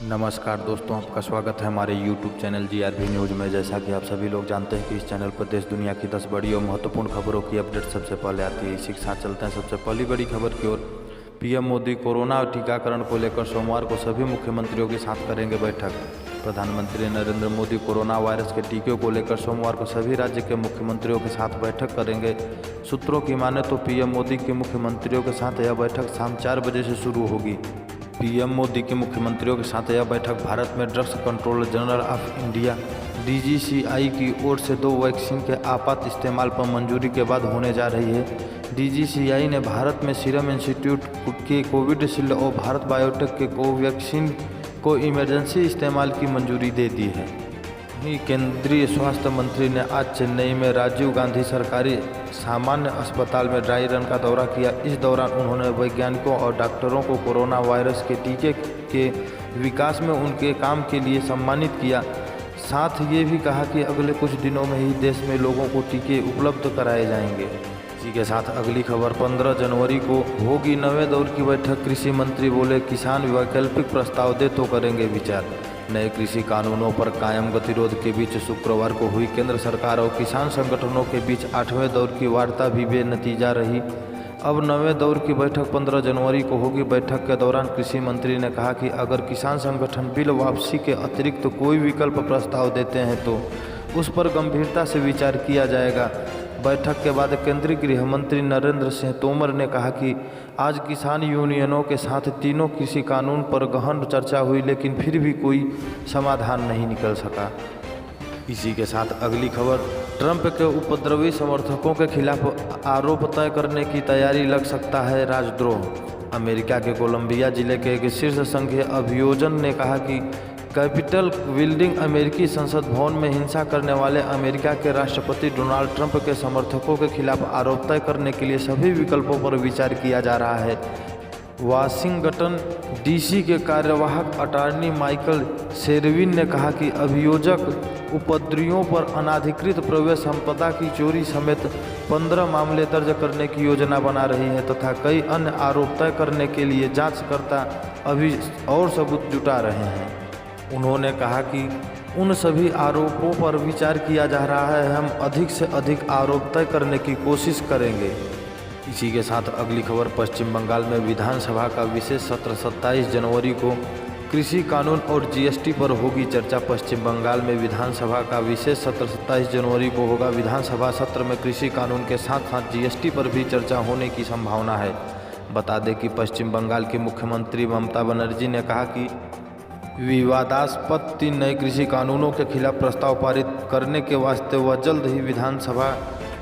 नमस्कार दोस्तों, आपका स्वागत है हमारे YouTube चैनल GRV न्यूज़ में। जैसा कि आप सभी लोग जानते हैं कि इस चैनल पर देश दुनिया की 10 बड़ी और महत्वपूर्ण खबरों की अपडेट सबसे पहले आती है। इसी के साथ चलते हैं सबसे पहली बड़ी खबर की ओर। पीएम मोदी कोरोना टीकाकरण को लेकर सोमवार को सभी मुख्यमंत्रियों के साथ करेंगे बैठक। प्रधानमंत्री नरेंद्र मोदी कोरोना वायरस के टीके को लेकर सोमवार को सभी राज्य के मुख्यमंत्रियों के साथ बैठक करेंगे। सूत्रों की माने तो पीएम मोदी के मुख्यमंत्रियों के साथ यह बैठक शाम 4 बजे से शुरू होगी। पीएम मोदी के मुख्यमंत्रियों के साथ यह बैठक भारत में drugs controller general of India DGCI की ओर से 2 वैक्सीन के आपात इस्तेमाल पर मंजूरी के बाद होने जा रही है। DGCI ने भारत में सीरम इंस्टीट्यूट के कोविशील्ड और भारत बायोटेक के कोवैक्सीन को इमरजेंसी इस्तेमाल की मंजूरी दे दी है। वहीं केंद्रीय स्वास्थ्य मंत्री ने आज चेन्नई में राजीव गांधी सरकारी सामान्य अस्पताल में ड्राई रन का दौरा किया। इस दौरान उन्होंने वैज्ञानिकों और डॉक्टरों को कोरोना वायरस के टीके के विकास में उनके काम के लिए सम्मानित किया। साथ ये भी कहा कि अगले कुछ दिनों में ही देश में लोगों को टीके उपलब्ध कराए जाएंगे। इसी के साथ अगली खबर, 15 जनवरी को होगी 9वें दौर की बैठक। कृषि मंत्री बोले, किसान वैकल्पिक प्रस्ताव दे तो करेंगे विचार। नए कृषि कानूनों पर कायम गतिरोध के बीच शुक्रवार को हुई केंद्र सरकार और किसान संगठनों के बीच 8वें दौर की वार्ता भी बेनतीजा रही। अब 9वें दौर की बैठक 15 जनवरी को होगी। बैठक के दौरान कृषि मंत्री ने कहा कि अगर किसान संगठन बिल वापसी के अतिरिक्त कोई विकल्प प्रस्ताव देते हैं तो उस पर गंभीरता से विचार किया जाएगा। बैठक के बाद केंद्रीय गृह मंत्री नरेंद्र सिंह तोमर ने कहा कि आज किसान यूनियनों के साथ तीनों कृषि कानून पर गहन चर्चा हुई, लेकिन फिर भी कोई समाधान नहीं निकल सका। इसी के साथ अगली खबर, ट्रंप के उपद्रवी समर्थकों के खिलाफ आरोप तय करने की तैयारी लग सकता है राजद्रोह। अमेरिका के कोलंबिया जिले के एक शीर्ष संघीय अभियोजन ने कहा कि कैपिटल बिल्डिंग अमेरिकी संसद भवन में हिंसा करने वाले अमेरिका के राष्ट्रपति डोनाल्ड ट्रंप के समर्थकों के खिलाफ आरोप तय करने के लिए सभी विकल्पों पर विचार किया जा रहा है। वाशिंगटन DC के कार्यवाहक अटॉर्नी माइकल शेरविन ने कहा कि अभियोजक उपद्रवियों पर अनाधिकृत प्रवेश, संपदा की चोरी समेत 15 मामले दर्ज करने की योजना बना रही है तथा कई अन्य आरोप तय करने के लिए जांचकर्ता अभी और सबूत जुटा रहे हैं। उन्होंने कहा कि उन सभी आरोपों पर विचार किया जा रहा है। हम अधिक से अधिक आरोप तय करने की कोशिश करेंगे। इसी के साथ अगली खबर, पश्चिम बंगाल में विधानसभा का विशेष सत्र 27 जनवरी को कृषि कानून और GST पर होगी चर्चा। पश्चिम बंगाल में विधानसभा का विशेष सत्र 27 जनवरी को होगा। विधानसभा सत्र में कृषि कानून के साथ साथ GST पर भी चर्चा होने की संभावना है। बता दें कि पश्चिम बंगाल की मुख्यमंत्री ममता बनर्जी ने कहा कि विवादास्पद 3 नए कृषि कानूनों के खिलाफ प्रस्ताव पारित करने के वास्ते वह जल्द ही विधानसभा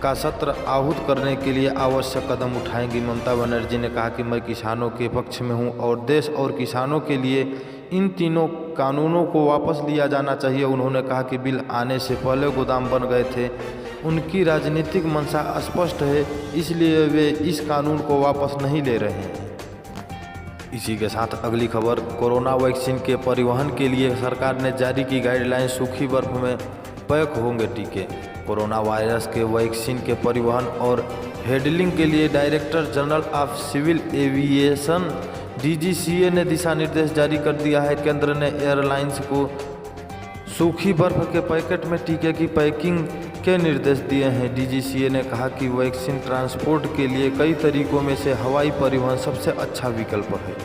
का सत्र आहूत करने के लिए आवश्यक कदम उठाएंगी। ममता बनर्जी ने कहा कि मैं किसानों के पक्ष में हूं और देश और किसानों के लिए इन तीनों कानूनों को वापस लिया जाना चाहिए। उन्होंने कहा कि बिल आने से पहले गोदाम बन गए थे। उनकी राजनीतिक मंशा स्पष्ट है, इसलिए वे इस कानून को वापस नहीं ले रहे हैं। इसी के साथ अगली खबर, कोरोना वैक्सीन के परिवहन के लिए सरकार ने जारी की गाइडलाइन। सूखी बर्फ में पैक होंगे टीके। कोरोना वायरस के वैक्सीन के परिवहन और हैंडलिंग के लिए director general of civil aviation DGCA ने दिशा निर्देश जारी कर दिया है। केंद्र ने एयरलाइंस को सूखी बर्फ के पैकेट में टीके की पैकिंग के निर्देश दिए हैं। DGCA ने कहा कि वैक्सीन ट्रांसपोर्ट के लिए कई तरीकों में से हवाई परिवहन सबसे अच्छा विकल्प है।